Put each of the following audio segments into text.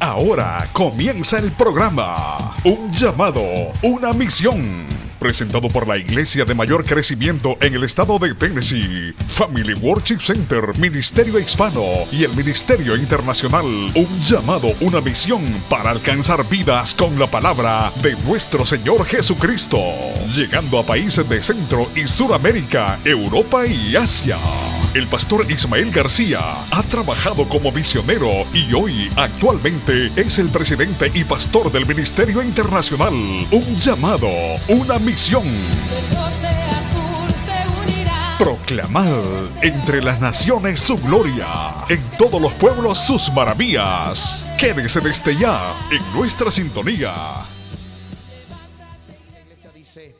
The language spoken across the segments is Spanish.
Ahora comienza el programa Un llamado, una misión. Presentado por la iglesia de mayor crecimiento en el estado de Tennessee, Family Worship Center, Ministerio Hispano y el Ministerio Internacional. Un llamado, una misión para alcanzar vidas con la palabra de nuestro Señor Jesucristo. Llegando a países de Centro y Suramérica, Europa y Asia. El pastor Ismael García ha trabajado como misionero y hoy actualmente es el presidente y pastor del Ministerio Internacional. Un llamado, una misión. Proclamar entre las naciones su gloria, en todos los pueblos sus maravillas. Quédese desde ya en nuestra sintonía. La iglesia dice,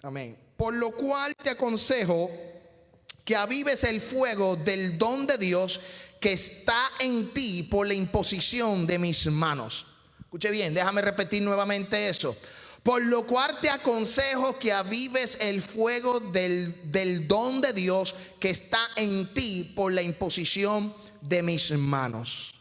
amén. Por lo cual te aconsejo que avives el fuego del don de Dios que está en ti por la imposición de mis manos. Escuche bien, déjame repetir nuevamente eso. Por lo cual te aconsejo que avives el fuego del don de Dios que está en ti por la imposición de mis manos.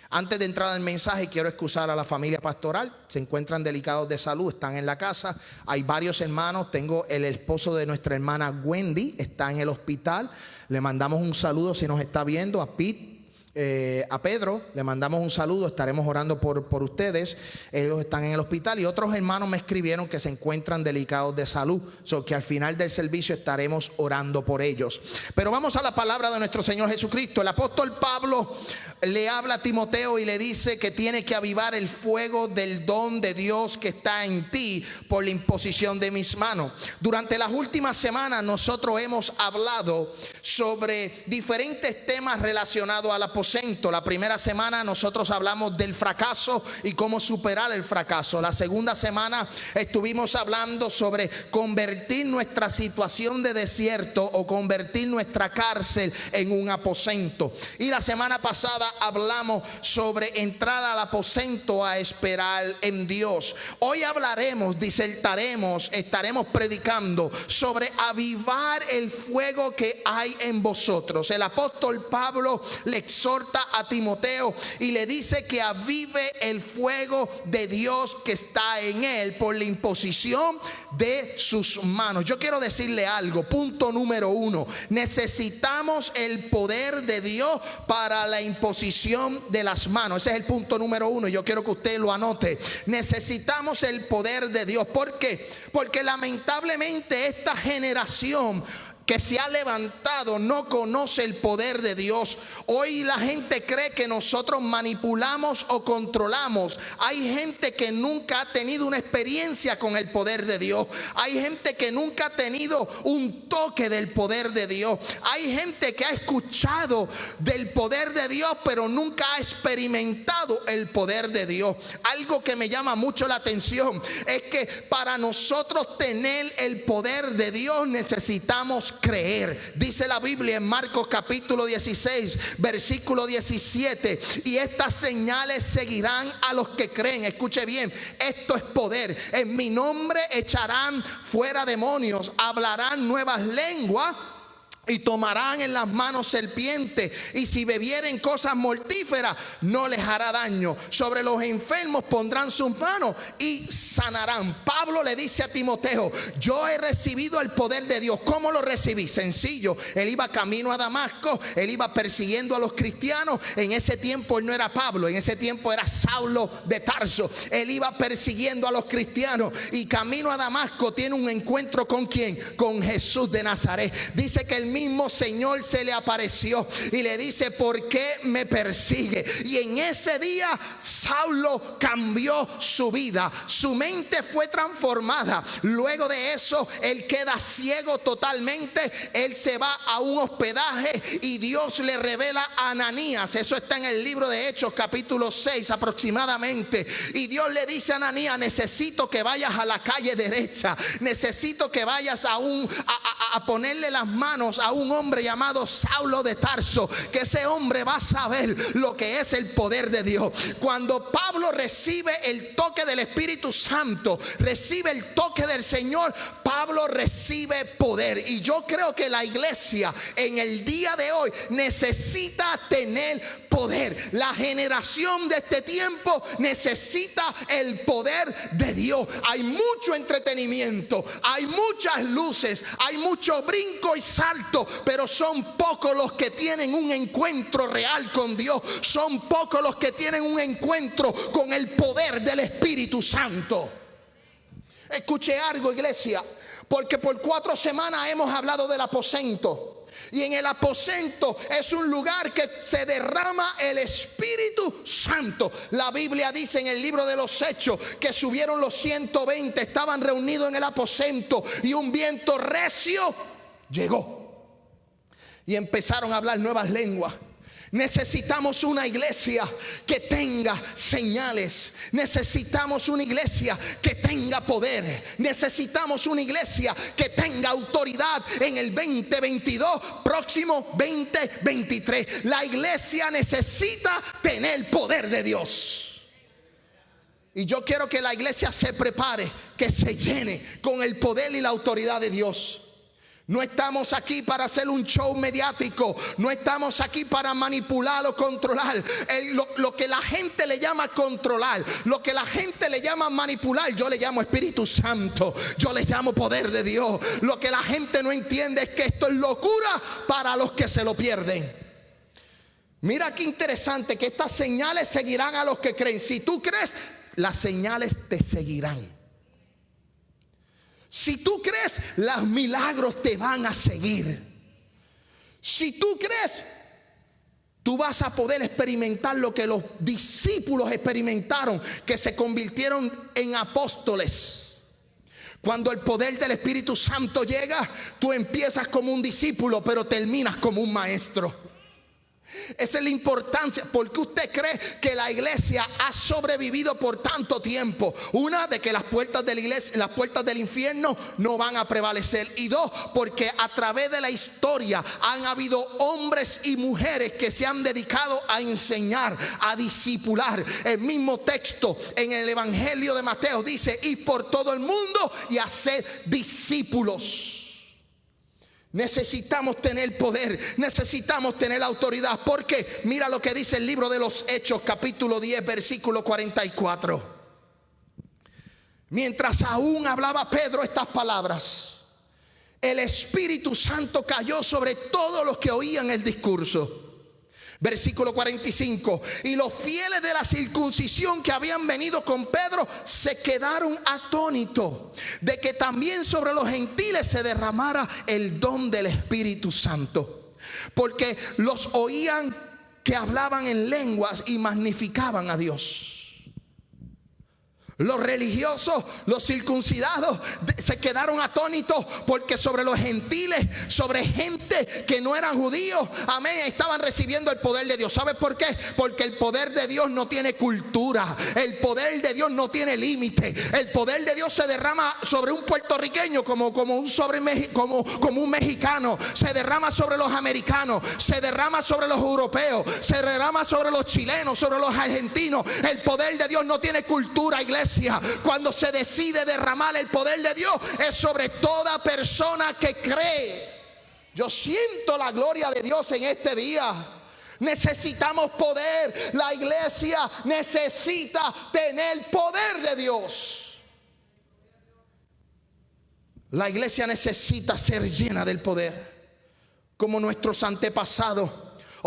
Antes de entrar al mensaje, quiero excusar a la familia pastoral. Se encuentran delicados de salud, están en la casa. Hay varios hermanos. Tengo el esposo de nuestra hermana Wendy, está en el hospital. Le mandamos un saludo si nos está viendo. A Pete, a Pedro, le mandamos un saludo. Estaremos orando por ustedes. Ellos están en el hospital. Y otros hermanos me escribieron que se encuentran delicados de salud, que al final del servicio estaremos orando por ellos. Pero vamos a la palabra de nuestro Señor Jesucristo. El apóstol Pablo le habla a Timoteo y le dice que tiene que avivar el fuego del don de Dios que está en ti por la imposición de mis manos. Durante las últimas semanas nosotros hemos hablado sobre diferentes temas relacionados al aposento. La primera semana nosotros hablamos del fracaso y cómo superar el fracaso. La segunda semana estuvimos hablando sobre convertir nuestra situación de desierto o convertir nuestra cárcel en un aposento. Y la semana pasada hablamos sobre entrar al aposento a esperar en Dios. Hoy hablaremos, disertaremos, estaremos predicando sobre avivar el fuego que hay en vosotros. El apóstol Pablo le exhorta a Timoteo y le dice que avive el fuego de Dios que está en él por la imposición de sus manos. Yo quiero decirle algo. Punto número 1. Necesitamos el poder de Dios para la imposición de las manos. Ese es el punto número 1. Yo quiero que usted lo anote. Necesitamos el poder de Dios. ¿Por qué? Porque lamentablemente esta generación que se ha levantado no conoce el poder de Dios. Hoy la gente cree que nosotros manipulamos o controlamos. Hay gente que nunca ha tenido una experiencia con el poder de Dios. Hay gente que nunca ha tenido un toque del poder de Dios. Hay gente que ha escuchado del poder de Dios, pero nunca ha experimentado el poder de Dios. Algo que me llama mucho la atención es que para nosotros tener el poder de Dios necesitamos creer. Dice la Biblia en Marcos capítulo 16 versículo 17: y estas señales seguirán a los que creen. Escuche bien, esto es poder. En mi nombre echarán fuera demonios, hablarán nuevas lenguas y tomarán en las manos serpientes, y si bebieren cosas mortíferas no les hará daño. Sobre los enfermos pondrán sus manos y sanarán. Pablo le dice a Timoteo: yo he recibido el poder de Dios. ¿Cómo lo recibí? Sencillo. Él iba camino a Damasco, él iba persiguiendo a los cristianos. En ese tiempo él no era Pablo, en ese tiempo era Saulo de Tarso. Él iba persiguiendo a los cristianos y camino a Damasco tiene un encuentro ¿con quién? Con Jesús de Nazaret. Dice que el mismo Señor se le apareció y le dice: ¿por qué me persigue? Y en ese día Saulo cambió su vida, su mente fue transformada. Luego de eso él queda ciego totalmente. Él se va a un hospedaje y Dios le revela a Ananías. Eso está en el libro de Hechos capítulo 6 aproximadamente. Y Dios le dice a Ananías: necesito que vayas a la calle derecha, necesito que vayas a ponerle las manos a un hombre llamado Saulo de Tarso, que ese hombre va a saber lo que es el poder de Dios. Cuando Pablo recibe el toque del Espíritu Santo, recibe el toque del Señor, Pablo recibe poder. Y yo creo que la iglesia en el día de hoy necesita tener poder poder. La generación de este tiempo necesita el poder de Dios. Hay mucho entretenimiento, hay muchas luces, hay mucho brinco y salto, pero son pocos los que tienen un encuentro real con Dios. Son pocos los que tienen un encuentro con el poder del Espíritu Santo. Escuche algo, iglesia, porque por 4 semanas hemos hablado del aposento. Y en el aposento es un lugar que se derrama el Espíritu Santo. La Biblia dice en el libro de los Hechos que subieron los 120, estaban reunidos en el aposento y un viento recio llegó y empezaron a hablar nuevas lenguas. Necesitamos una iglesia que tenga señales. Necesitamos una iglesia que tenga poder. Necesitamos una iglesia que tenga autoridad en el 2022, próximo 2023. La iglesia necesita tener poder de Dios. Y yo quiero que la iglesia se prepare, que se llene con el poder y la autoridad de Dios. No estamos aquí para hacer un show mediático. No estamos aquí para manipular o controlar. Lo que la gente le llama controlar, lo que la gente le llama manipular, yo le llamo Espíritu Santo. Yo le llamo poder de Dios. Lo que la gente no entiende es que esto es locura para los que se lo pierden. Mira qué interesante, que estas señales seguirán a los que creen. Si tú crees, las señales te seguirán. Si tú crees, los milagros te van a seguir. Si tú crees, tú vas a poder experimentar lo que los discípulos experimentaron, que se convirtieron en apóstoles. Cuando el poder del Espíritu Santo llega, tú empiezas como un discípulo, pero terminas como un maestro. Esa es la importancia. Porque usted cree que la iglesia ha sobrevivido por tanto tiempo. Una, de que las puertas de la iglesia, las puertas del infierno no van a prevalecer. Y dos, porque a través de la historia han habido hombres y mujeres que se han dedicado a enseñar, a discipular. El mismo texto en el Evangelio de Mateo dice: ir por todo el mundo y hacer discípulos. Necesitamos tener poder, necesitamos tener autoridad, porque mira lo que dice el libro de los Hechos, capítulo 10, versículo 44. Mientras aún hablaba Pedro estas palabras, el Espíritu Santo cayó sobre todos los que oían el discurso. Versículo 45. Y los fieles de la circuncisión que habían venido con Pedro se quedaron atónitos de que también sobre los gentiles se derramara el don del Espíritu Santo, porque los oían que hablaban en lenguas y magnificaban a Dios. Los religiosos, los circuncidados, se quedaron atónitos porque sobre los gentiles, sobre gente que no eran judíos, amén, estaban recibiendo el poder de Dios. ¿Sabes por qué? Porque el poder de Dios no tiene cultura. El poder de Dios no tiene límite. El poder de Dios se derrama sobre un puertorriqueño como un mexicano. Se derrama sobre los americanos. Se derrama sobre los europeos. Se derrama sobre los chilenos, sobre los argentinos. El poder de Dios no tiene cultura, iglesia. Cuando se decide derramar el poder de Dios, es sobre toda persona que cree. Yo siento la gloria de Dios en este día. Necesitamos poder. La iglesia necesita tener poder de Dios. La iglesia necesita ser llena del poder, como nuestros antepasados,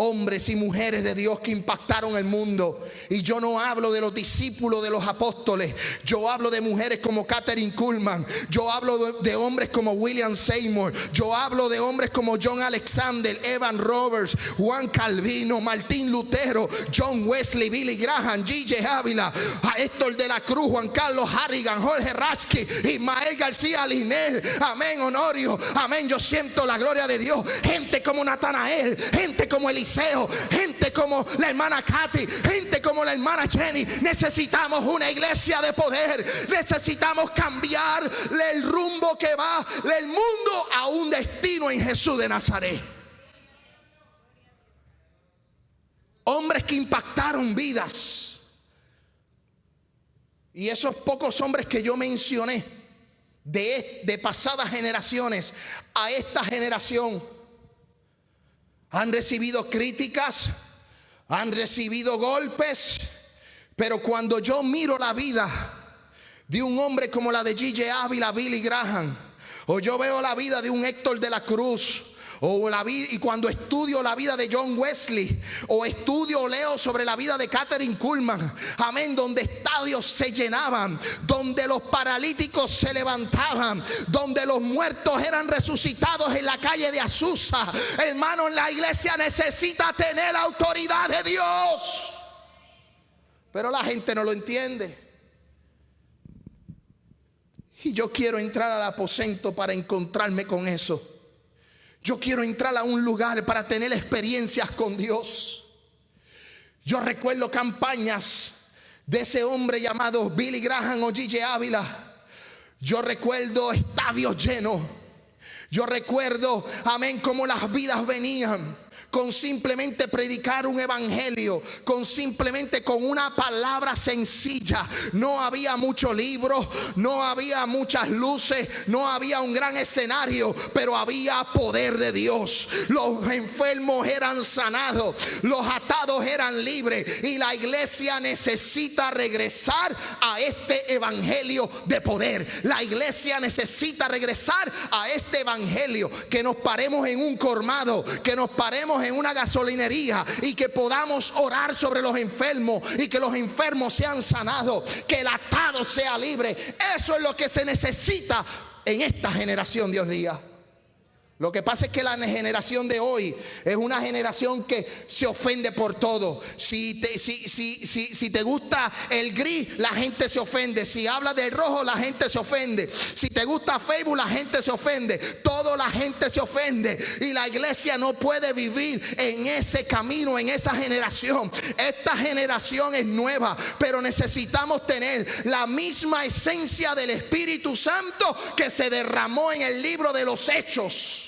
hombres y mujeres de Dios que impactaron el mundo. Y yo no hablo de los discípulos de los apóstoles. Yo hablo de mujeres como Catherine Kuhlman. Yo hablo de hombres como William Seymour. Yo hablo de hombres como John Alexander, Evan Roberts, Juan Calvino, Martín Lutero, John Wesley, Billy Graham, G.J. Ávila, Héctor de la Cruz, Juan Carlos Harrigan, Jorge Ratsky, Ismael García Linel, amén, Honorio, amén. Yo siento la gloria de Dios. Gente como Natanael, gente como Eliseo, gente como la hermana Katy, gente como la hermana Jenny. Necesitamos una iglesia de poder. Necesitamos cambiar el rumbo que va el mundo a un destino en Jesús de Nazaret. Hombres que impactaron vidas. Y esos pocos hombres que yo mencioné de pasadas generaciones a esta generación han recibido críticas, han recibido golpes, pero cuando yo miro la vida de un hombre como la de G.J. Ávila, Billy Graham, o yo veo la vida de un Héctor de la Cruz, y cuando estudio la vida de John Wesley, o leo sobre la vida de Catherine Kuhlman, amén, donde estadios se llenaban, donde los paralíticos se levantaban, donde los muertos eran resucitados en la calle de Azusa. Hermano, la iglesia necesita tener la autoridad de Dios, pero la gente no lo entiende. Y yo quiero entrar al aposento para encontrarme con eso. Yo quiero entrar a un lugar para tener experiencias con Dios. Yo recuerdo campañas de ese hombre llamado Billy Graham o G.J. Ávila. Yo recuerdo estadios llenos. Yo recuerdo, amén, cómo las vidas venían con simplemente predicar un evangelio, con una palabra sencilla. No había mucho libro, no había muchas luces, no había un gran escenario, pero había poder de Dios. Los enfermos eran sanados, los atados eran libres, y la iglesia necesita regresar a este evangelio de poder. La iglesia necesita regresar a este evangelio, que nos paremos en un colmado, que nos paremos en una gasolinería y que podamos orar sobre los enfermos y que los enfermos sean sanados, que el atado sea libre. Eso es lo que se necesita en esta generación de hoy día. Lo que pasa es que la generación de hoy es una generación que se ofende por todo. Si te gusta el gris, la gente se ofende. Si hablas del rojo, la gente se ofende. Si te gusta Facebook, la gente se ofende. Todo la gente se ofende. Y la iglesia no puede vivir en ese camino, en esa generación. Esta generación es nueva, pero necesitamos tener la misma esencia del Espíritu Santo que se derramó en el libro de los Hechos.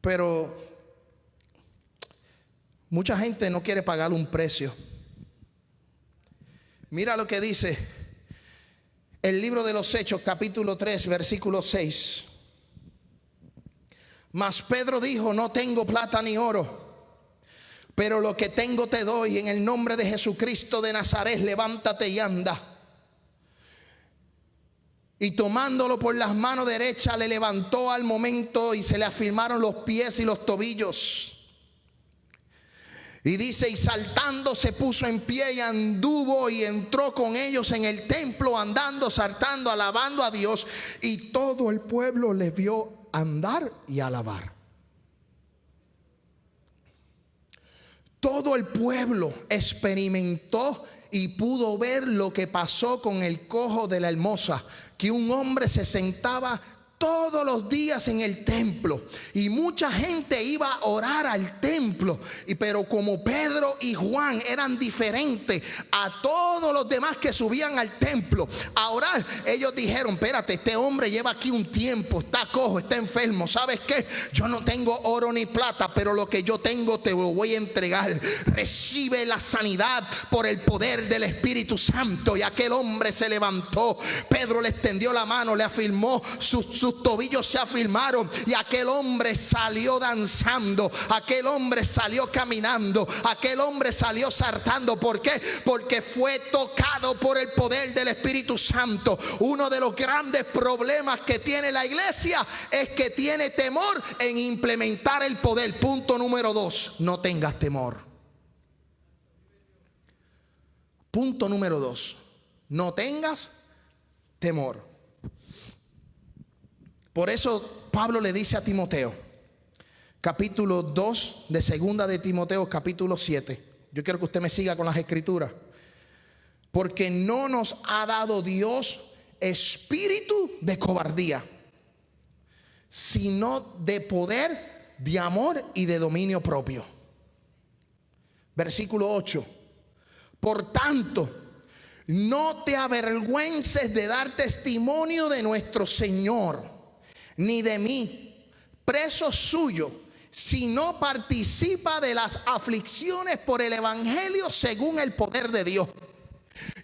Pero mucha gente no quiere pagar un precio. Mira lo que dice el libro de los Hechos, capítulo 3, versículo 6. Mas Pedro dijo: no tengo plata ni oro, pero lo que tengo te doy. En el nombre de Jesucristo de Nazaret, levántate y anda. Y tomándolo por las manos derechas, le levantó al momento y se le afirmaron los pies y los tobillos. Y dice: y saltando se puso en pie y anduvo y entró con ellos en el templo, andando, saltando, alabando a Dios. Y todo el pueblo le vio andar y alabar. Todo el pueblo experimentó y pudo ver lo que pasó con el cojo de la Hermosa, que un hombre se sentaba todos los días en el templo y mucha gente iba a orar al templo, pero como Pedro y Juan eran diferentes a todos los demás que subían al templo a orar, ellos dijeron: espérate, este hombre lleva aquí un tiempo, está cojo, está enfermo. ¿Sabes qué? Yo no tengo oro ni plata, pero lo que yo tengo te lo voy a entregar. Recibe la sanidad por el poder del Espíritu Santo. Y aquel hombre se levantó. Pedro le extendió la mano, le afirmó, sus tobillos se afirmaron, y aquel hombre salió danzando, aquel hombre salió caminando, aquel hombre salió saltando. ¿Por qué? Porque fue tocado por el poder del Espíritu Santo. Uno de los grandes problemas que tiene la iglesia es que tiene temor en implementar el poder. Punto número 2, no tengas temor. Punto número 2, no tengas temor. Por eso Pablo le dice a Timoteo, capítulo 2 de segunda de Timoteo, capítulo 7. Yo quiero que usted me siga con las escrituras. Porque no nos ha dado Dios espíritu de cobardía, sino de poder, de amor y de dominio propio. Versículo 8. Por tanto, no te avergüences de dar testimonio de nuestro Señor, ni de mí, preso suyo, sino participa de las aflicciones por el evangelio según el poder de Dios.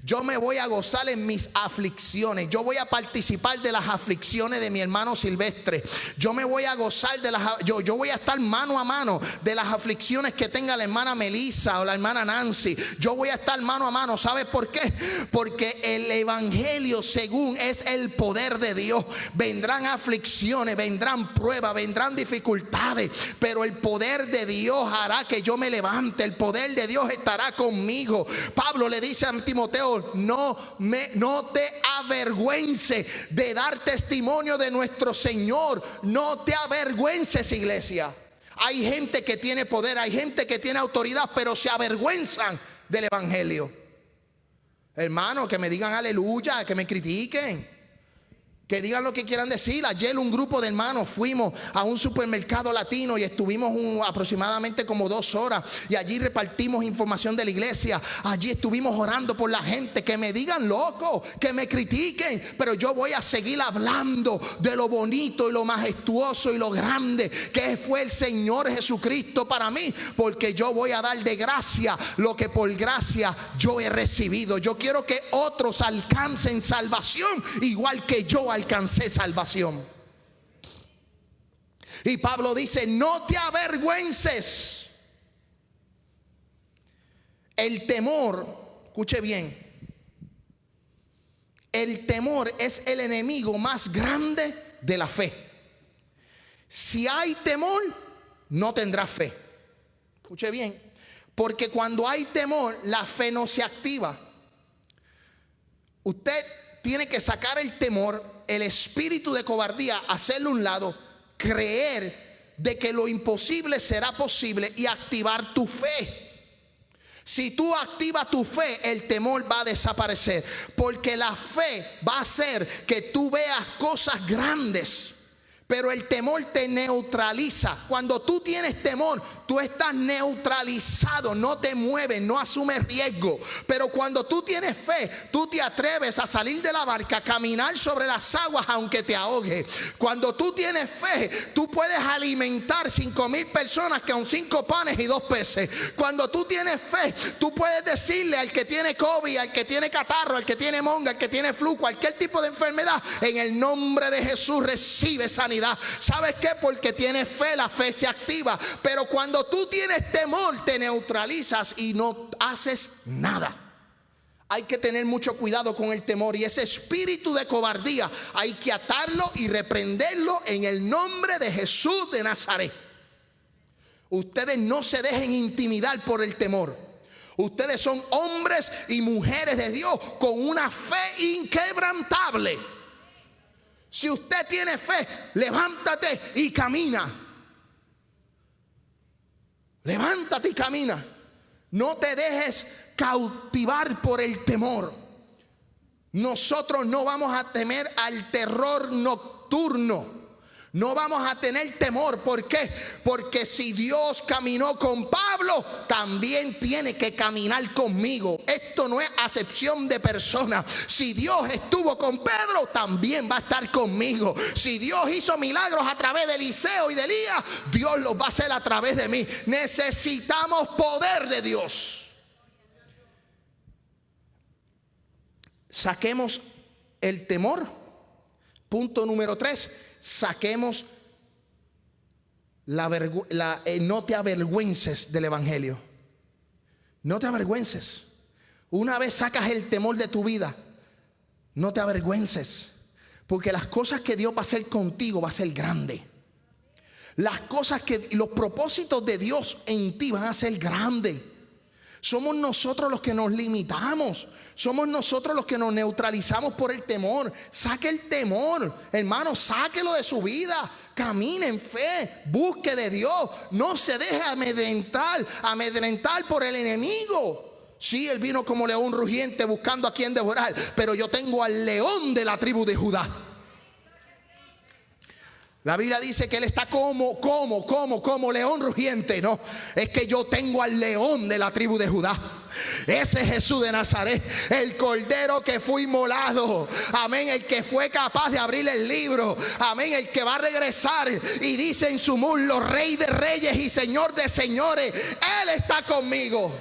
Yo me voy a gozar en mis aflicciones. Yo voy a participar de las aflicciones de mi hermano Silvestre. Yo me voy a gozar de yo voy a estar mano a mano de las aflicciones que tenga la hermana Melissa o la hermana Nancy. Yo voy a estar mano a mano. ¿Sabes por qué? Porque el evangelio, según es el poder de Dios, vendrán aflicciones, vendrán pruebas, vendrán dificultades, pero el poder de Dios hará que yo me levante. El poder de Dios estará conmigo. Pablo le dice a Timoteo: no te avergüences de dar testimonio de nuestro Señor. No te avergüences, iglesia. Hay gente que tiene poder, hay gente que tiene autoridad, pero se avergüenzan del evangelio. Hermano, que me digan aleluya, que me critiquen, que digan lo que quieran decir. Ayer un grupo de hermanos fuimos a un supermercado latino y estuvimos aproximadamente como 2 horas, y allí repartimos información de la iglesia. Allí estuvimos orando por la gente. Que me digan loco, que me critiquen, pero yo voy a seguir hablando de lo bonito y lo majestuoso y lo grande que fue el Señor Jesucristo para mí, porque yo voy a dar de gracia lo que por gracia yo he recibido. Yo quiero que otros alcancen salvación igual que yo alcancé salvación. Y Pablo dice: no te avergüences. El temor, escuche bien, el temor es el enemigo más grande de la fe. Si hay temor, no tendrás fe. Escuche bien, porque cuando hay temor, la fe no se activa. Usted tiene que sacar el temor, el espíritu de cobardía, hacerlo a un lado, creer de que lo imposible será posible y activar tu fe. Si tú activas tu fe, el temor va a desaparecer, porque la fe va a hacer que tú veas cosas grandes. Pero el temor te neutraliza. Cuando tú tienes temor, tú estás neutralizado, no te mueves, no asumes riesgo. Pero cuando tú tienes fe, tú te atreves a salir de la barca, a caminar sobre las aguas aunque te ahogue. Cuando tú tienes fe, tú puedes alimentar 5,000 personas con 5 panes y 2 peces. Cuando tú tienes fe, tú puedes decirle al que tiene COVID, al que tiene catarro, al que tiene monga, al que tiene flu, cualquier tipo de enfermedad: en el nombre de Jesús recibe sanidad. ¿Sabes qué? Porque tienes fe, la fe se activa. Pero cuando tú tienes temor, te neutralizas y no haces nada. Hay que tener mucho cuidado con el temor, y ese espíritu de cobardía hay que atarlo y reprenderlo en el nombre de Jesús de Nazaret. Ustedes no se dejen intimidar por el temor. Ustedes son hombres y mujeres de Dios con una fe inquebrantable. Si usted tiene fe, levántate y camina. Levántate y camina. No te dejes cautivar por el temor. Nosotros no vamos a temer al terror nocturno. No vamos a tener temor. ¿Por qué? Porque si Dios caminó con Pablo, también tiene que caminar conmigo. Esto no es acepción de persona. Si Dios estuvo con Pedro, también va a estar conmigo. Si Dios hizo milagros a través de Eliseo y de Elías, Dios los va a hacer a través de mí. Necesitamos poder de Dios. Saquemos el temor. Punto número 3. Saquemos no te avergüences del evangelio. No te avergüences. Una vez sacas el temor de tu vida, no te avergüences, porque las cosas que Dios va a hacer contigo va a ser grande. Las cosas los propósitos de Dios en ti van a ser grandes. Somos nosotros los que nos limitamos. Somos nosotros los que nos neutralizamos por el temor. Saque el temor, hermano, sáquelo de su vida. Camine en fe, busque de Dios. No se deje amedrentar por el enemigo. Sí, él vino como león rugiente buscando a quien devorar, pero yo tengo al león de la tribu de Judá. La Biblia dice que él está como león rugiente. No, es que yo tengo al león de la tribu de Judá. Ese es Jesús de Nazaret, el cordero que fue inmolado. Amén, el que fue capaz de abrir el libro. Amén, el que va a regresar y dice en su muslo: Rey de reyes y Señor de señores. Él está conmigo.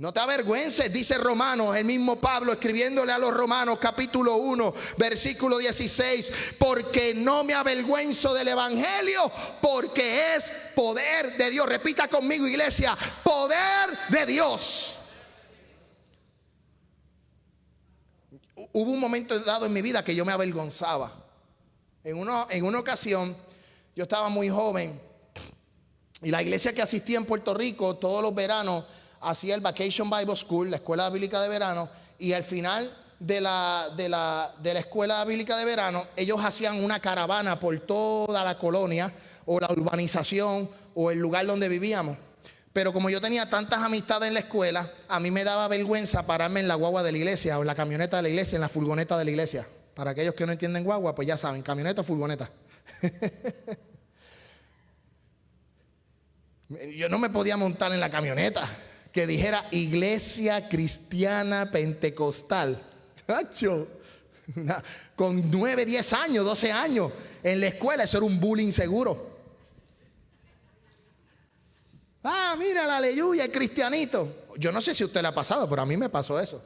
No te avergüences, dice Romanos, el mismo Pablo escribiéndole a los Romanos capítulo 1, versículo 16, porque no me avergüenzo del evangelio, porque es poder de Dios. Repita conmigo, iglesia, poder de Dios. Hubo un momento dado en mi vida que yo me avergonzaba. En una ocasión, yo estaba muy joven y la iglesia que asistía en Puerto Rico todos los veranos hacía el Vacation Bible School, la escuela bíblica de verano, y al final de la escuela bíblica de verano, ellos hacían una caravana por toda la colonia o la urbanización o el lugar donde vivíamos. Pero como yo tenía tantas amistades en la escuela, a mí me daba vergüenza pararme en la guagua de la iglesia o en la camioneta de la iglesia, en la furgoneta de la iglesia. Para aquellos que no entienden guagua, pues ya saben, camioneta o furgoneta. Yo no me podía montar en la camioneta que dijera Iglesia Cristiana Pentecostal. Con 9, 10 años, 12 años en la escuela, eso era un bullying seguro. Ah, mira la aleluya, el cristianito. Yo no sé si a usted le ha pasado, pero a mí me pasó eso.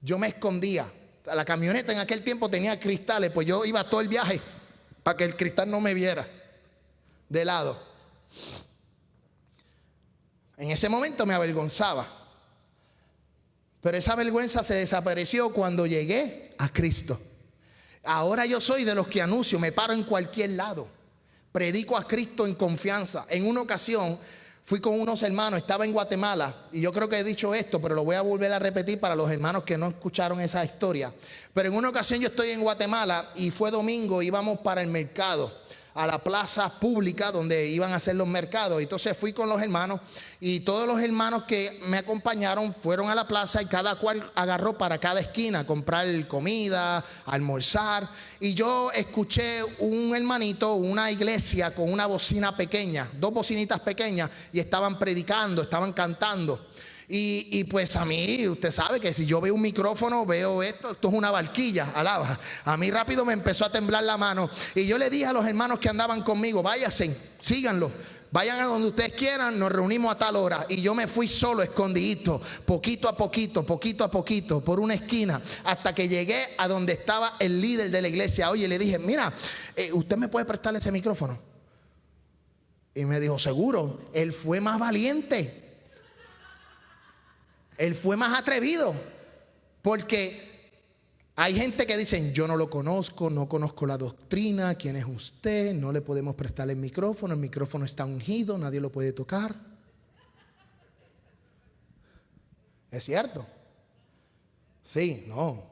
Yo me escondía. La camioneta en aquel tiempo tenía cristales, pues yo iba todo el viaje para que el cristal no me viera de lado. En ese momento me avergonzaba, pero esa vergüenza se desapareció cuando llegué a Cristo. Ahora yo soy de los que anuncio, me paro en cualquier lado, predico a Cristo en confianza. En una ocasión fui con unos hermanos, estaba en Guatemala, y yo creo que he dicho esto, pero lo voy a volver a repetir para los hermanos que no escucharon esa historia. Pero en una ocasión yo estoy en Guatemala y fue domingo, íbamos para el mercado, a la plaza pública donde iban a hacer los mercados. Entonces fui con los hermanos y todos los hermanos que me acompañaron fueron a la plaza y cada cual agarró para cada esquina a comprar comida, almorzar. Y yo escuché un hermanito, una iglesia con una bocina pequeña, 2 bocinitas pequeñas, y estaban predicando, estaban cantando. Y pues a mí, usted sabe que si yo veo un micrófono, veo esto es una barquilla, alaba. A mí rápido me empezó a temblar la mano. Y yo le dije a los hermanos que andaban conmigo, váyanse, síganlo, vayan a donde ustedes quieran, nos reunimos a tal hora. Y yo me fui solo, escondidito, poquito a poquito, por una esquina, hasta que llegué a donde estaba el líder de la iglesia. Oye, le dije, mira, ¿usted me puede prestar ese micrófono? Y me dijo, seguro. Él fue más valiente. Él fue más atrevido, porque hay gente que dicen, yo no lo conozco, no conozco la doctrina, quién es usted, no le podemos prestar el micrófono está ungido, nadie lo puede tocar. ¿Es cierto? Sí, no,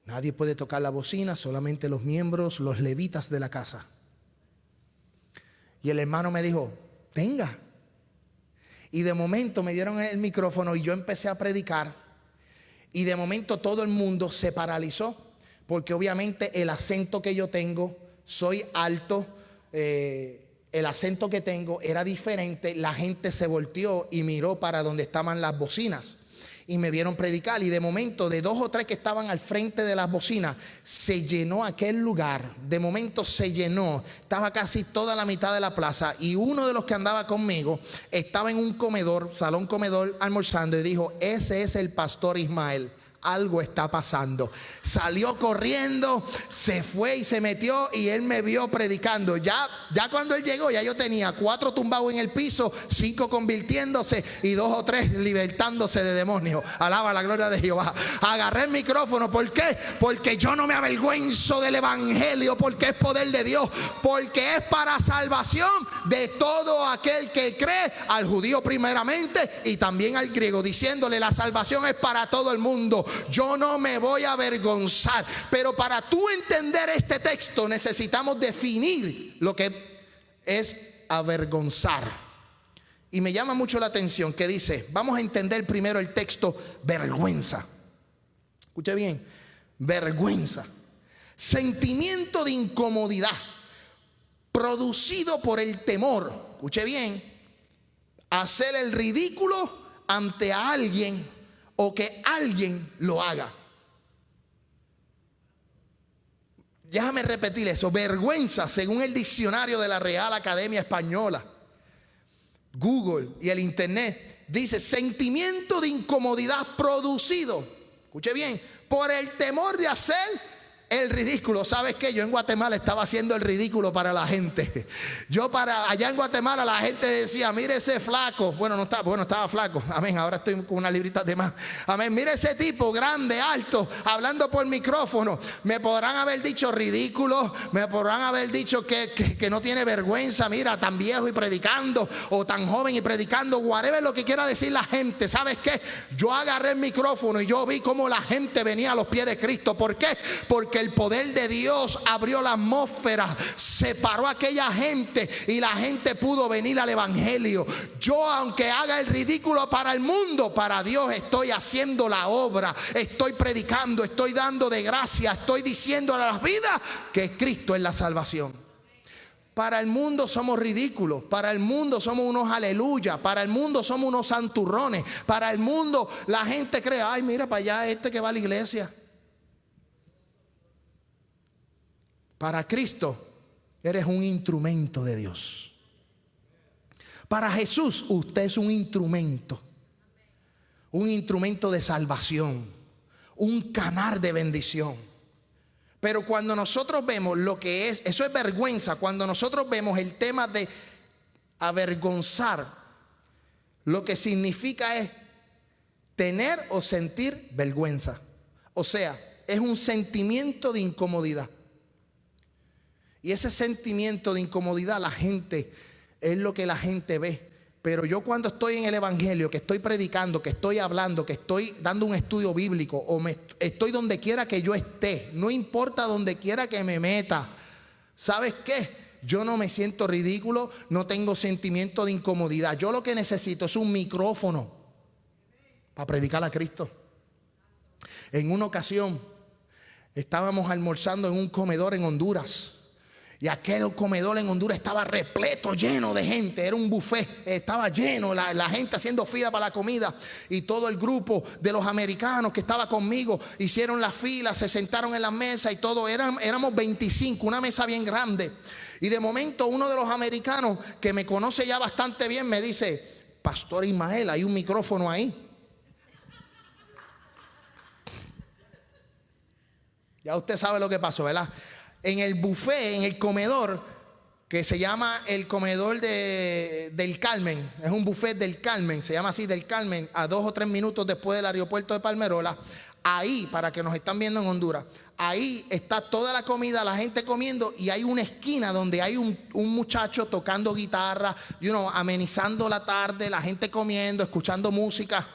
nadie puede tocar la bocina, solamente los miembros, los levitas de la casa. Y el hermano me dijo, tenga. Y de momento me dieron el micrófono y yo empecé a predicar. Y de momento todo el mundo se paralizó, porque obviamente el acento que yo tengo, soy alto, el acento que tengo era diferente. La gente se volteó y miró para donde estaban las bocinas y me vieron predicar. Y de momento, de 2 o 3 que estaban al frente de las bocinas, se llenó aquel lugar. De momento se llenó, estaba casi toda la mitad de la plaza. Y uno de los que andaba conmigo estaba en un comedor, salón comedor, almorzando, y dijo, ese es el pastor Ismael. Algo está pasando. Salió corriendo, se fue y se metió, y él me vio predicando. Ya cuando él llegó, ya yo tenía 4 tumbados en el piso, 5 convirtiéndose y 2 o 3 libertándose de demonios. Alaba la gloria de Jehová. Agarré el micrófono. ¿Por qué? Porque yo no me avergüenzo del evangelio, porque es poder de Dios, porque es para salvación de todo aquel que cree, al judío primeramente y también al griego, diciéndole la salvación es para todo el mundo. Yo no me voy a avergonzar. Pero para tú entender este texto necesitamos definir lo que es avergonzar. Y me llama mucho la atención que dice, vamos a entender primero el texto vergüenza. Escuche bien, vergüenza. Sentimiento de incomodidad producido por el temor, escuche bien, hacer el ridículo ante alguien o que alguien lo haga. Déjame repetir eso. Vergüenza, según el diccionario de la Real Academia Española, Google y el internet, Dice, sentimiento de incomodidad producido, escuche bien, por el temor de hacer el ridículo. ¿Sabes qué? Yo en Guatemala estaba haciendo el ridículo para la gente. Allá en Guatemala la gente decía, mire ese flaco. Bueno, estaba flaco. Amén. Ahora estoy con unas libritas de más. Amén. Mire ese tipo grande, alto, hablando por micrófono. Me podrán haber dicho ridículo. Me podrán haber dicho que no tiene vergüenza. Mira, tan viejo y predicando. O tan joven y predicando. Whatever lo que quiera decir la gente. ¿Sabes qué? Yo agarré el micrófono y yo vi cómo la gente venía a los pies de Cristo. ¿Por qué? Porque el poder de Dios abrió la atmósfera, separó a aquella gente y la gente pudo venir al evangelio. Yo, aunque haga el ridículo para el mundo, para Dios estoy haciendo la obra, estoy predicando, estoy dando de gracia, estoy diciendo a las vidas que Cristo es la salvación. Para el mundo somos ridículos, para el mundo somos unos aleluya, para el mundo somos unos santurrones, para el mundo la gente cree, ay, mira para allá este que va a la iglesia. Para Cristo eres un instrumento de Dios. Para Jesús usted es un instrumento de salvación, un canal de bendición. Pero cuando nosotros vemos lo que es, eso es vergüenza. Cuando nosotros vemos el tema de avergonzar, lo que significa es tener o sentir vergüenza. O sea, es un sentimiento de incomodidad. Y ese sentimiento de incomodidad es lo que la gente ve. Pero yo cuando estoy en el evangelio, que estoy predicando, que estoy hablando, que estoy dando un estudio bíblico, estoy donde quiera que yo esté, no importa donde quiera que me meta, ¿sabes qué? Yo no me siento ridículo, no tengo sentimiento de incomodidad. Yo lo que necesito es un micrófono para predicar a Cristo. En una ocasión estábamos almorzando en un comedor en Honduras. Y aquel comedor en Honduras estaba repleto, lleno de gente. Era un buffet, estaba lleno, la gente haciendo fila para la comida. Y todo el grupo de los americanos que estaba conmigo hicieron la fila, se sentaron en la mesa y todo. Éramos 25, una mesa bien grande. Y de momento uno de los americanos que me conoce ya bastante bien me dice, Pastor Ismael, hay un micrófono ahí. Ya usted sabe lo que pasó, ¿verdad? En el buffet, en el comedor, que se llama el comedor del Carmen, es un buffet del Carmen, se llama así, del Carmen, a 2 o 3 minutos después del aeropuerto de Palmerola. Ahí, para que nos están viendo en Honduras, ahí está toda la comida, la gente comiendo, y hay una esquina donde hay un muchacho tocando guitarra, amenizando la tarde, la gente comiendo, escuchando música.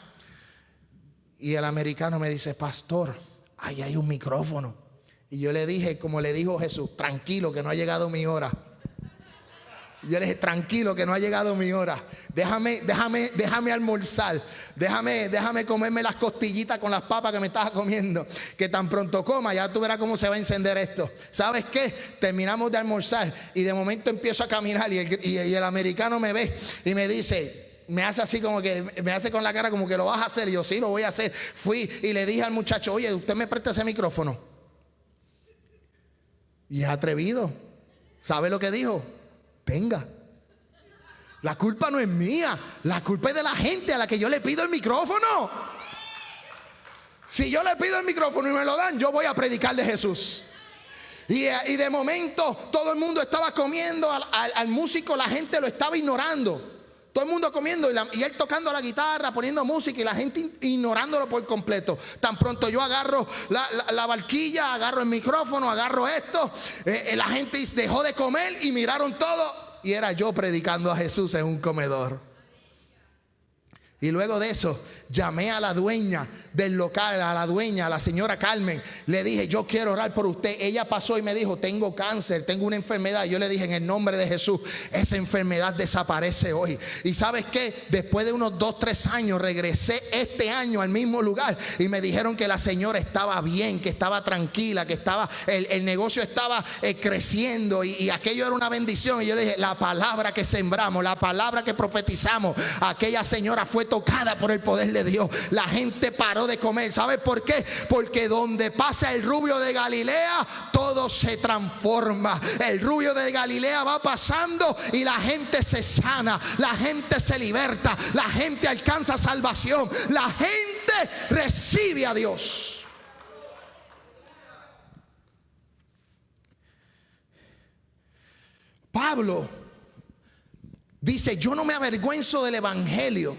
Y el americano me dice, Pastor, ahí hay un micrófono. Y yo le dije, como le dijo Jesús, tranquilo que no ha llegado mi hora. Yo le dije, tranquilo que no ha llegado mi hora. Déjame almorzar. Déjame comerme las costillitas con las papas que me estaba comiendo. Que tan pronto coma, ya tú verás cómo se va a encender esto. ¿Sabes qué? Terminamos de almorzar y de momento empiezo a caminar y el americano me ve y me dice, me hace así como que, me hace con la cara como que lo vas a hacer. Y yo, sí, lo voy a hacer. Fui y le dije al muchacho, oye, ¿usted me presta ese micrófono? Y es atrevido. ¿Sabe lo que dijo? Venga. La culpa no es mía, la culpa es de la gente a la que yo le pido el micrófono. Si yo le pido el micrófono y me lo dan, yo voy a predicar de Jesús. Y de momento todo el mundo estaba comiendo, al músico la gente lo estaba ignorando. Todo el mundo comiendo y él tocando la guitarra, poniendo música y la gente ignorándolo por completo. Tan pronto yo agarro la barquilla, agarro el micrófono, agarro esto, la gente dejó de comer y miraron todo y era yo predicando a Jesús en un comedor. Y luego de eso llamé a la dueña del local, a la señora Carmen. Le dije, yo quiero orar por usted. Ella pasó y me dijo, tengo cáncer, tengo una enfermedad. Yo le dije, en el nombre de Jesús, esa enfermedad desaparece hoy. Y ¿sabes qué? Después de unos 2-3 años regresé este año al mismo lugar y me dijeron que la señora estaba bien, que estaba tranquila, que el negocio estaba creciendo y aquello era una bendición. Y yo le dije, la palabra que sembramos, la palabra que profetizamos, aquella señora fue tocada por el poder de Dios. La gente paró de comer. ¿Sabe por qué? Porque donde pasa el rubio de Galilea, todo se transforma. El rubio de Galilea va pasando y la gente se sana, la gente se liberta, la gente alcanza salvación, la gente recibe a Dios. Pablo dice: yo no me avergüenzo del evangelio.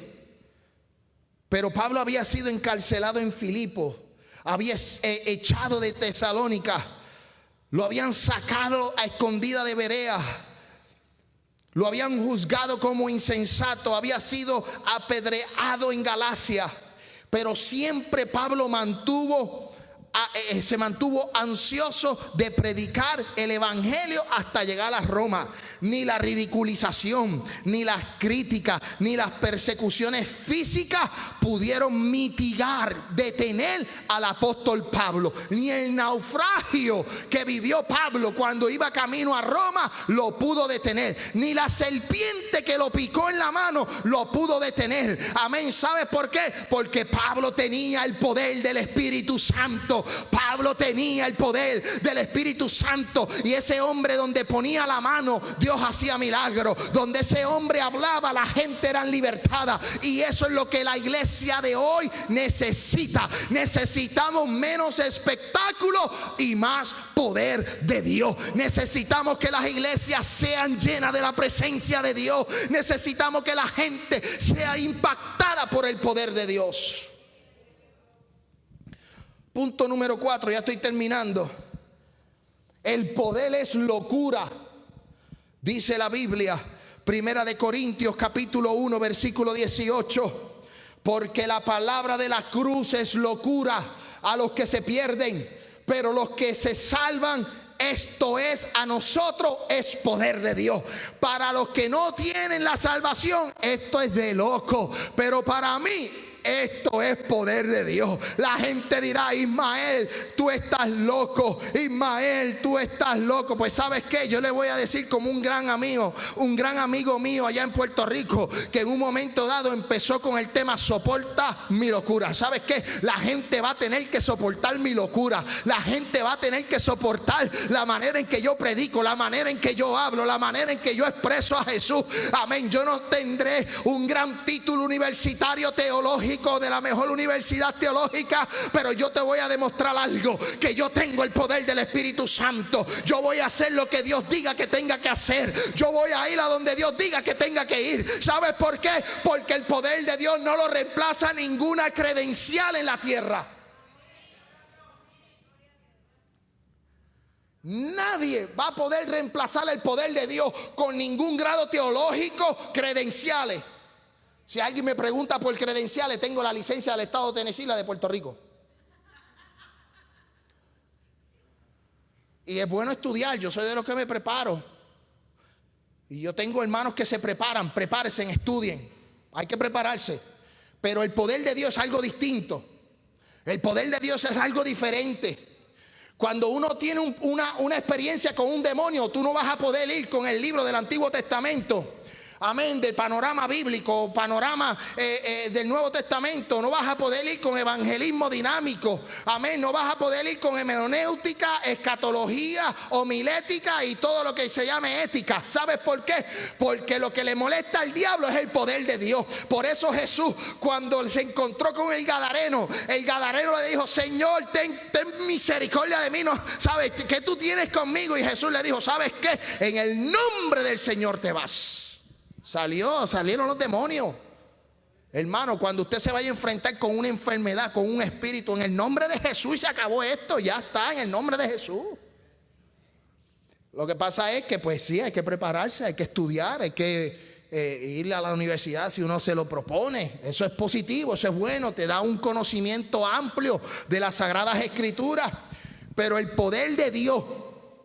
Pero Pablo había sido encarcelado en Filipo, había echado de Tesalónica, lo habían sacado a escondida de Berea, lo habían juzgado como insensato, había sido apedreado en Galacia. Pero siempre Pablo se mantuvo ansioso de predicar el evangelio hasta llegar a Roma. Ni la ridiculización, ni las críticas, ni las persecuciones físicas pudieron mitigar, detener al apóstol Pablo. Ni el naufragio que vivió Pablo cuando iba camino a Roma lo pudo detener. Ni la serpiente que lo picó en la mano lo pudo detener. Amén. ¿Sabes por qué? Porque Pablo tenía el poder del Espíritu Santo. Pablo tenía el poder del Espíritu Santo. Y ese hombre, donde ponía la mano, Dios hacía milagros. Donde ese hombre hablaba, la gente era libertada. Y eso es lo que la iglesia de hoy necesita. Necesitamos menos espectáculo y más poder de Dios. Necesitamos que las iglesias sean llenas de la presencia de Dios. Necesitamos que la gente sea impactada por el poder de Dios. Punto número 4, ya estoy terminando. El poder es locura. Dice la Biblia, Primera de Corintios capítulo 1 versículo 18. Porque la palabra de la cruz es locura a los que se pierden, pero los que se salvan, esto es, a nosotros es poder de Dios. Para los que no tienen la salvación, esto es de loco, pero para mí esto es poder de Dios. La gente dirá: Ismael, tú estás loco. Ismael, tú estás loco. Pues ¿sabes qué? Yo le voy a decir, como un gran amigo mío allá en Puerto Rico, que en un momento dado empezó con el tema: soporta mi locura. ¿Sabes qué? La gente va a tener que soportar mi locura. La gente va a tener que soportar la manera en que yo predico, la manera en que yo hablo, la manera en que yo expreso a Jesús. Amén. Yo no tendré un gran título universitario teológico de la mejor universidad teológica, pero yo te voy a demostrar algo: que yo tengo el poder del Espíritu Santo. Yo voy a hacer lo que Dios diga que tenga que hacer. Yo voy a ir a donde Dios diga que tenga que ir. ¿Sabes por qué? Porque el poder de Dios no lo reemplaza ninguna credencial en la tierra. Nadie va a poder reemplazar el poder de Dios con ningún grado teológico, credenciales. Si alguien me pregunta por credenciales, tengo la licencia del estado de Tennessee y la de Puerto Rico. Y es bueno estudiar. Yo soy de los que me preparo. Y yo tengo hermanos que se preparan. Prepárense, estudien. Hay que prepararse. Pero el poder de Dios es algo distinto. El poder de Dios es algo diferente. Cuando uno tiene una experiencia con un demonio, tú no vas a poder ir con el libro del Antiguo Testamento, amén, del panorama bíblico, panorama del Nuevo Testamento. No vas a poder ir con evangelismo dinámico, amén. No vas a poder ir con hermenéutica, escatología, homilética y todo lo que se llame ética. ¿Sabes por qué? Porque lo que le molesta al diablo es el poder de Dios. Por eso Jesús, cuando se encontró con el Gadareno le dijo: Señor, ten misericordia de mí. No, ¿sabes qué tú tienes conmigo? Y Jesús le dijo: ¿sabes qué? En el nombre del Señor te vas. Salieron los demonios. Hermano, cuando usted se vaya a enfrentar con una enfermedad, con un espíritu, en el nombre de Jesús se acabó esto. Ya está, en el nombre de Jesús. Lo que pasa es que pues sí, hay que prepararse, hay que estudiar, hay que ir a la universidad si uno se lo propone. Eso es positivo, eso es bueno, te da un conocimiento amplio de las Sagradas Escrituras. Pero el poder de Dios,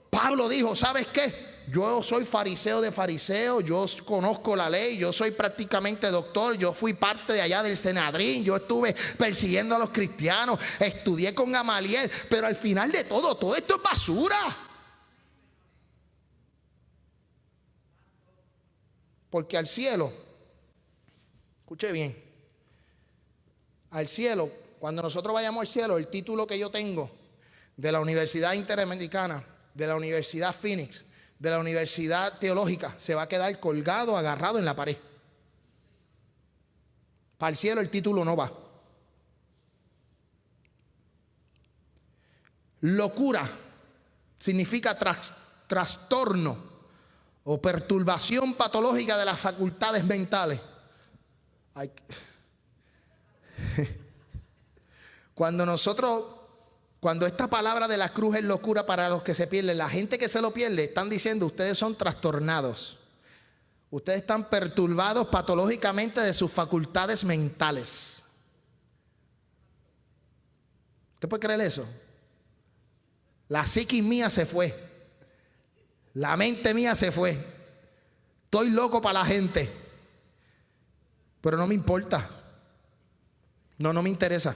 Pablo dijo: ¿sabes qué? Yo soy fariseo de fariseos, yo conozco la ley, yo soy prácticamente doctor, yo fui parte de allá del Sanedrín, yo estuve persiguiendo a los cristianos, estudié con Gamaliel, pero al final de todo esto es basura. Porque al cielo, escuche bien, al cielo, cuando nosotros vayamos al cielo, el título que yo tengo de la Universidad Interamericana, de la Universidad Phoenix, de la Universidad Teológica, se va a quedar colgado, agarrado en la pared. Para el cielo el título no va. Locura significa trastorno o perturbación patológica de las facultades mentales. Cuando esta palabra de la cruz es locura para los que se pierden, la gente que se lo pierde están diciendo: ustedes son trastornados, ustedes están perturbados patológicamente de sus facultades mentales. ¿Usted puede creer eso? La psiquis mía se fue, la mente mía se fue, estoy loco para la gente, pero no me importa, no me interesa.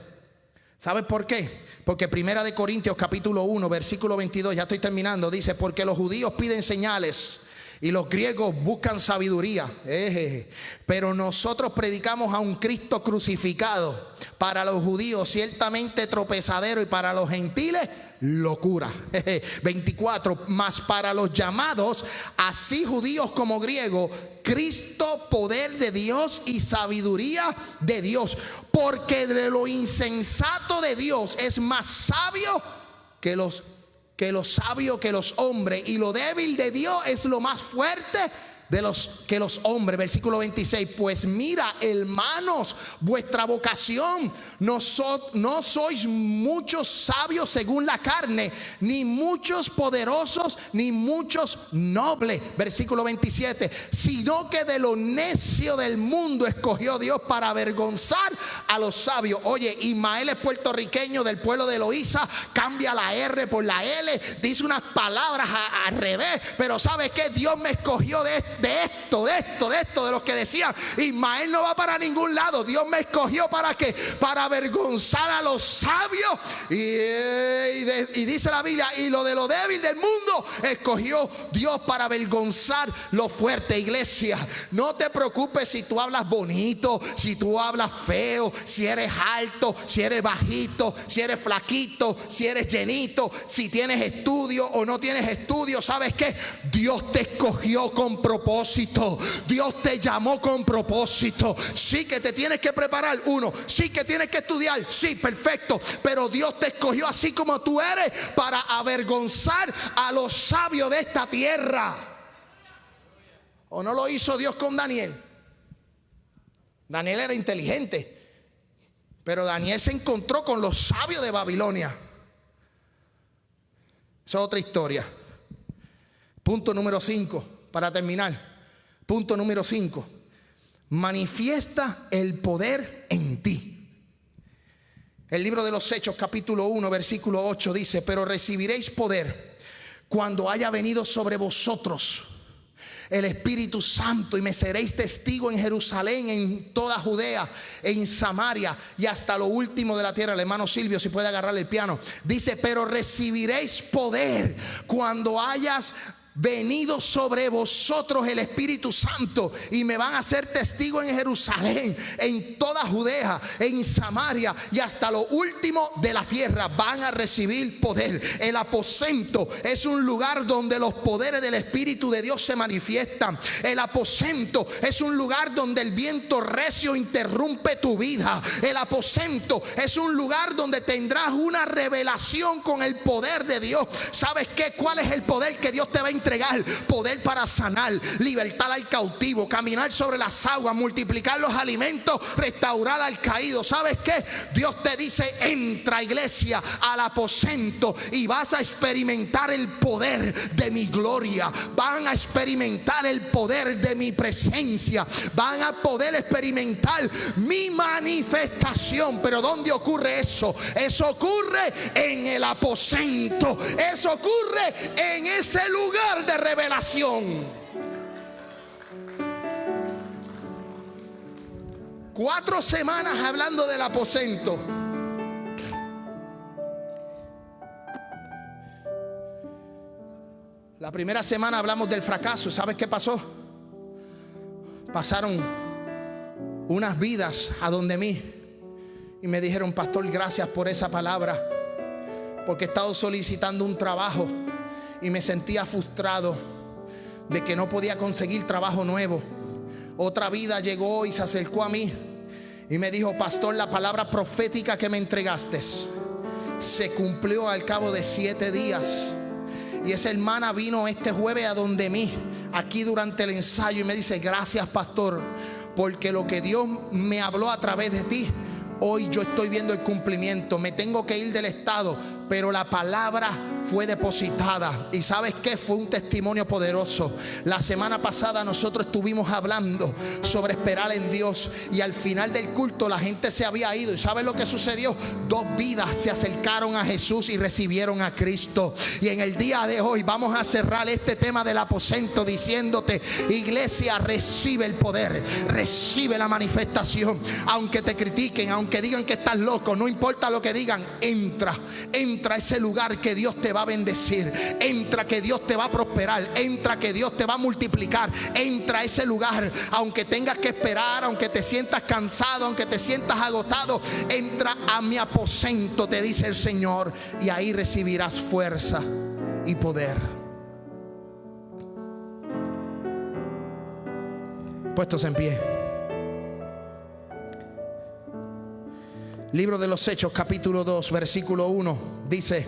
¿Sabes por qué? Porque 1 Corintios capítulo 1 versículo 22, ya estoy terminando, dice: porque los judíos piden señales y los griegos buscan sabiduría, pero nosotros predicamos a un Cristo crucificado, para los judíos ciertamente tropezadero y para los gentiles locura. 24, mas para los llamados, así judíos como griegos, Cristo poder de Dios y sabiduría de Dios, porque de lo insensato de Dios es más sabio que los sabios que los hombres, y lo débil de Dios es lo más fuerte que los hombres. Versículo 26, pues mira, hermanos, vuestra vocación no sois muchos sabios según la carne, ni muchos poderosos, ni muchos nobles. Versículo 27, sino que de lo necio del mundo escogió Dios para avergonzar a los sabios. Oye, Ismael es puertorriqueño del pueblo de Loíza, cambia la R por la L, dice unas palabras al revés, pero ¿sabes qué? Dios me escogió de los que decían: Ismael no va para ningún lado. Dios me escogió ¿para qué? Para avergonzar a los sabios. Y dice la Biblia: y lo de lo débil del mundo escogió Dios para avergonzar lo fuerte. Iglesia, no te preocupes si tú hablas bonito, si tú hablas feo, si eres alto, si eres bajito, si eres flaquito, si eres llenito, si tienes estudio o no tienes estudio. ¿Sabes qué? Dios te escogió con propósito. Dios te llamó con propósito. Sí que te tienes que preparar, sí que tienes que estudiar, sí, perfecto, pero Dios te escogió así como tú eres para avergonzar a los sabios de esta tierra. ¿O no lo hizo Dios con Daniel? Daniel era inteligente, pero Daniel se encontró con los sabios de Babilonia. Esa es otra historia. Punto número 5, para terminar. Punto número 5. Manifiesta el poder en ti. El libro de los Hechos capítulo 1 versículo 8 dice: pero recibiréis poder cuando haya venido sobre vosotros el Espíritu Santo, y me seréis testigo en Jerusalén, en toda Judea, en Samaria y hasta lo último de la tierra. El hermano Silvio, si puede agarrarle el piano, dice: pero recibiréis poder cuando hayas venido sobre vosotros el Espíritu Santo, y me van a ser testigo en Jerusalén, en toda Judea, en Samaria y hasta lo último de la tierra. Van a recibir poder. El aposento es un lugar donde los poderes del Espíritu de Dios se manifiestan. El aposento es un lugar donde el viento recio interrumpe tu vida. El aposento es un lugar donde tendrás una revelación con el poder de Dios. ¿Sabes qué? ¿Cuál es el poder que Dios te va a entregar? Poder para sanar, libertar al cautivo, caminar sobre las aguas, multiplicar los alimentos, restaurar al caído. ¿Sabes qué? Dios te dice: entra, iglesia, al aposento y vas a experimentar el poder de mi gloria. Van a experimentar el poder de mi presencia. Van a poder experimentar mi manifestación. Pero ¿dónde ocurre eso? Eso ocurre en el aposento. Eso ocurre en ese lugar de revelación. 4 semanas hablando del aposento. La primera semana hablamos del fracaso. ¿Sabes qué pasó? Pasaron unas vidas a donde mí y me dijeron: pastor, gracias por esa palabra, porque he estado solicitando un trabajo y me sentía frustrado de que no podía conseguir trabajo nuevo. Otra vida llegó y se acercó a mí y me dijo: pastor, la palabra profética que me entregaste se cumplió al cabo de 7 días. Y esa hermana vino este jueves a donde mí, aquí durante el ensayo, y me dice: gracias, pastor, porque lo que Dios me habló a través de ti, hoy yo estoy viendo el cumplimiento. Me tengo que ir del estado, pero la palabra fue depositada. Y ¿sabes qué? Fue un testimonio poderoso. La semana pasada nosotros estuvimos hablando sobre esperar en Dios, y al final del culto la gente se había ido. ¿Y sabes lo que sucedió? 2 vidas se acercaron a Jesús y recibieron a Cristo. Y en el día de hoy vamos a cerrar este tema del aposento diciéndote: iglesia, recibe el poder, recibe la manifestación. Aunque te critiquen, aunque digan que estás loco, no importa lo que digan, entra a ese lugar que Dios te va a bendecir. Entra, que Dios te va a prosperar. Entra, que Dios te va a multiplicar. Entra a ese lugar, aunque tengas que esperar, aunque te sientas cansado, aunque te sientas agotado. Entra a mi aposento, te dice el Señor, y ahí recibirás fuerza y poder. Puestos en pie. Libro de los Hechos, capítulo 2, versículo 1, dice: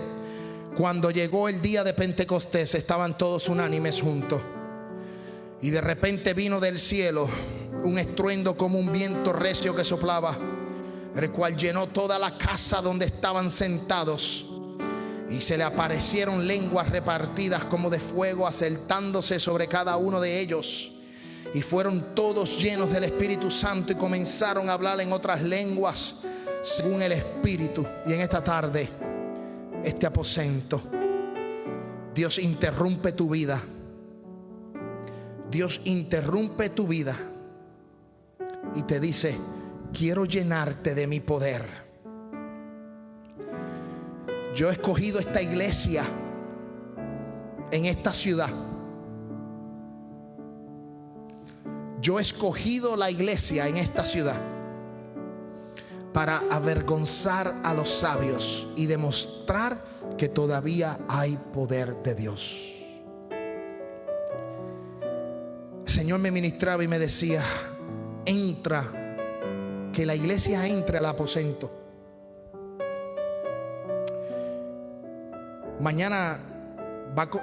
cuando llegó el día de Pentecostés, estaban todos unánimes juntos, y de repente vino del cielo un estruendo como un viento recio que soplaba, el cual llenó toda la casa donde estaban sentados, y se le aparecieron lenguas repartidas como de fuego, asentándose sobre cada uno de ellos. Y fueron todos llenos del Espíritu Santo y comenzaron a hablar en otras lenguas según el Espíritu. Y en esta tarde, este aposento, Dios interrumpe tu vida. Dios interrumpe tu vida y te dice: quiero llenarte de mi poder. Yo he escogido esta iglesia en esta ciudad. Yo he escogido la iglesia en esta ciudad para avergonzar a los sabios y demostrar que todavía hay poder de Dios. El Señor me ministraba y me decía: entra, que la iglesia entre al aposento.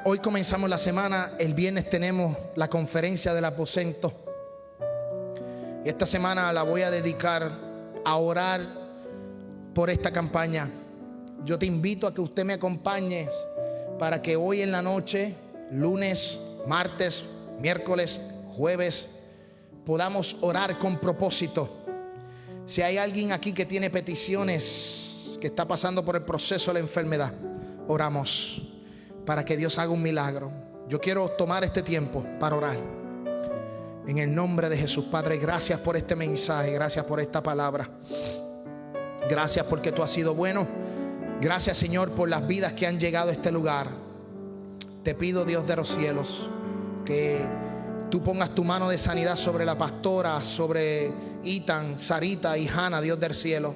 Hoy comenzamos la semana. El viernes tenemos la conferencia del aposento. Y esta semana la voy a dedicar a orar por esta campaña. Yo te invito a que usted me acompañe para que hoy en la noche, lunes, martes, miércoles, jueves, podamos orar con propósito. Si hay alguien aquí que tiene peticiones, que está pasando por el proceso de la enfermedad, oramos para que Dios haga un milagro. Yo quiero tomar este tiempo para orar. En el nombre de Jesús. Padre, gracias por este mensaje, gracias por esta palabra. Gracias porque tú has sido bueno. Gracias, Señor, por las vidas que han llegado a este lugar. Te pido, Dios de los cielos, que tú pongas tu mano de sanidad sobre la pastora, sobre Ethan, Sarita y Hannah, Dios del cielo.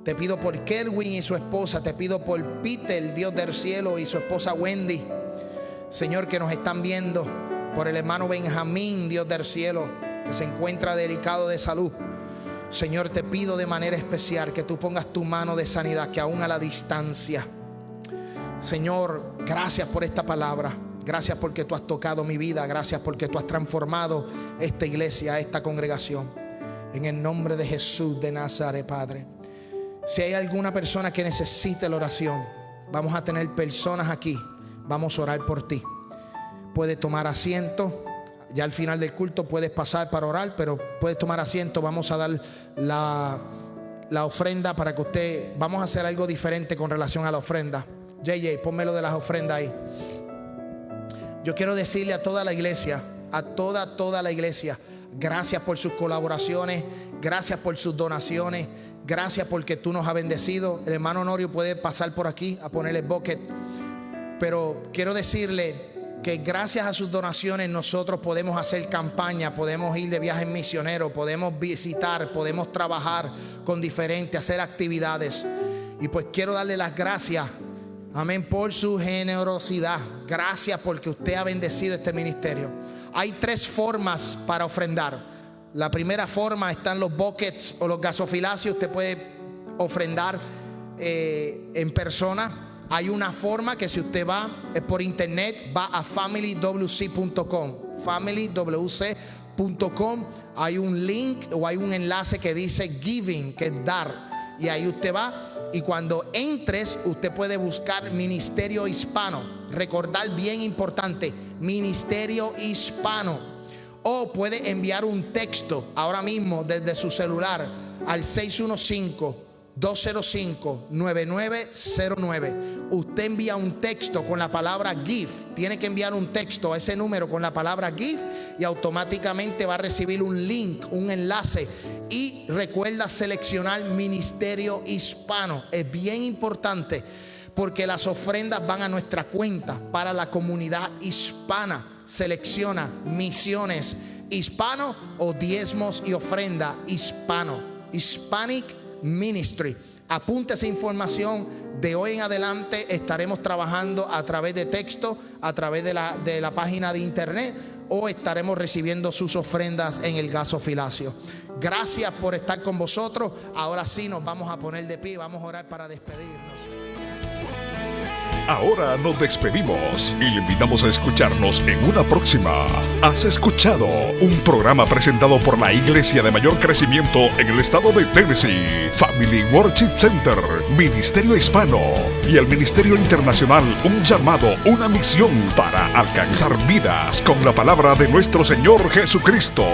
Te pido por Kerwin y su esposa. Te pido por Peter, Dios del cielo, y su esposa Wendy, Señor, que nos están viendo. Por el hermano Benjamín, Dios del cielo, que se encuentra delicado de salud. Señor, te pido de manera especial que tú pongas tu mano de sanidad, que aún a la distancia. Señor, gracias por esta palabra. Gracias porque tú has tocado mi vida. Gracias porque tú has transformado esta iglesia, esta congregación. En el nombre de Jesús de Nazaret, Padre. Si hay alguna persona que necesite la oración, vamos a tener personas aquí. Vamos a orar por ti. Puedes tomar asiento. Ya al final del culto puedes pasar para orar, pero puedes tomar asiento. Vamos a dar la ofrenda para que usted... Vamos a hacer algo diferente con relación a la ofrenda. JJ, pónmelo de las ofrendas ahí. Yo quiero decirle a toda la iglesia, a toda la iglesia, gracias por sus colaboraciones, gracias por sus donaciones, gracias porque tú nos has bendecido. El hermano Honorio puede pasar por aquí a ponerle el bucket. Pero quiero decirle porque gracias a sus donaciones nosotros podemos hacer campaña, podemos ir de viajes misioneros, podemos visitar, podemos trabajar con diferentes, hacer actividades. Y pues quiero darle las gracias, amén, por su generosidad. Gracias porque usted ha bendecido este ministerio. Hay 3 formas para ofrendar. La primera forma están los buckets o los gasofilacios. Usted puede ofrendar en persona. Hay una forma que si usted va por internet, va a familywc.com. familywc.com. Hay un link o hay un enlace que dice giving, que es dar. Y ahí usted va. Y cuando entres, usted puede buscar Ministerio Hispano. Recordar, bien importante, Ministerio Hispano. O puede enviar un texto ahora mismo desde su celular al 615-205-9909. Usted envía un texto con la palabra give. Tiene que enviar un texto a ese número con la palabra give y automáticamente va a recibir un link, un enlace. Y recuerda seleccionar Ministerio Hispano. Es bien importante porque las ofrendas van a nuestra cuenta para la comunidad hispana. Selecciona misiones hispano o diezmos y ofrenda hispano. Hispanic Ministry. Apunte esa información. De hoy en adelante estaremos trabajando a través de texto, a través de la página de internet, o estaremos recibiendo sus ofrendas en el gasofilacio. Gracias por estar con vosotros. Ahora sí nos vamos a poner de pie. Vamos a orar para despedirnos. Ahora nos despedimos y le invitamos a escucharnos en una próxima. Has escuchado un programa presentado por la Iglesia de Mayor Crecimiento en el estado de Tennessee, Family Worship Center, Ministerio Hispano y el Ministerio Internacional, un llamado, una misión para alcanzar vidas con la palabra de nuestro Señor Jesucristo.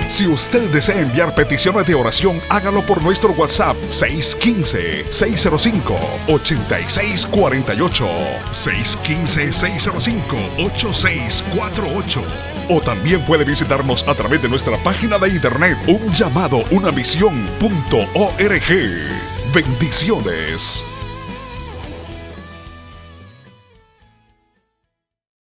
Si usted desea enviar peticiones de oración, hágalo por nuestro WhatsApp 615-605-8648, 615-605-8648. O también puede visitarnos a través de nuestra página de internet unllamadounamisión.org. Bendiciones.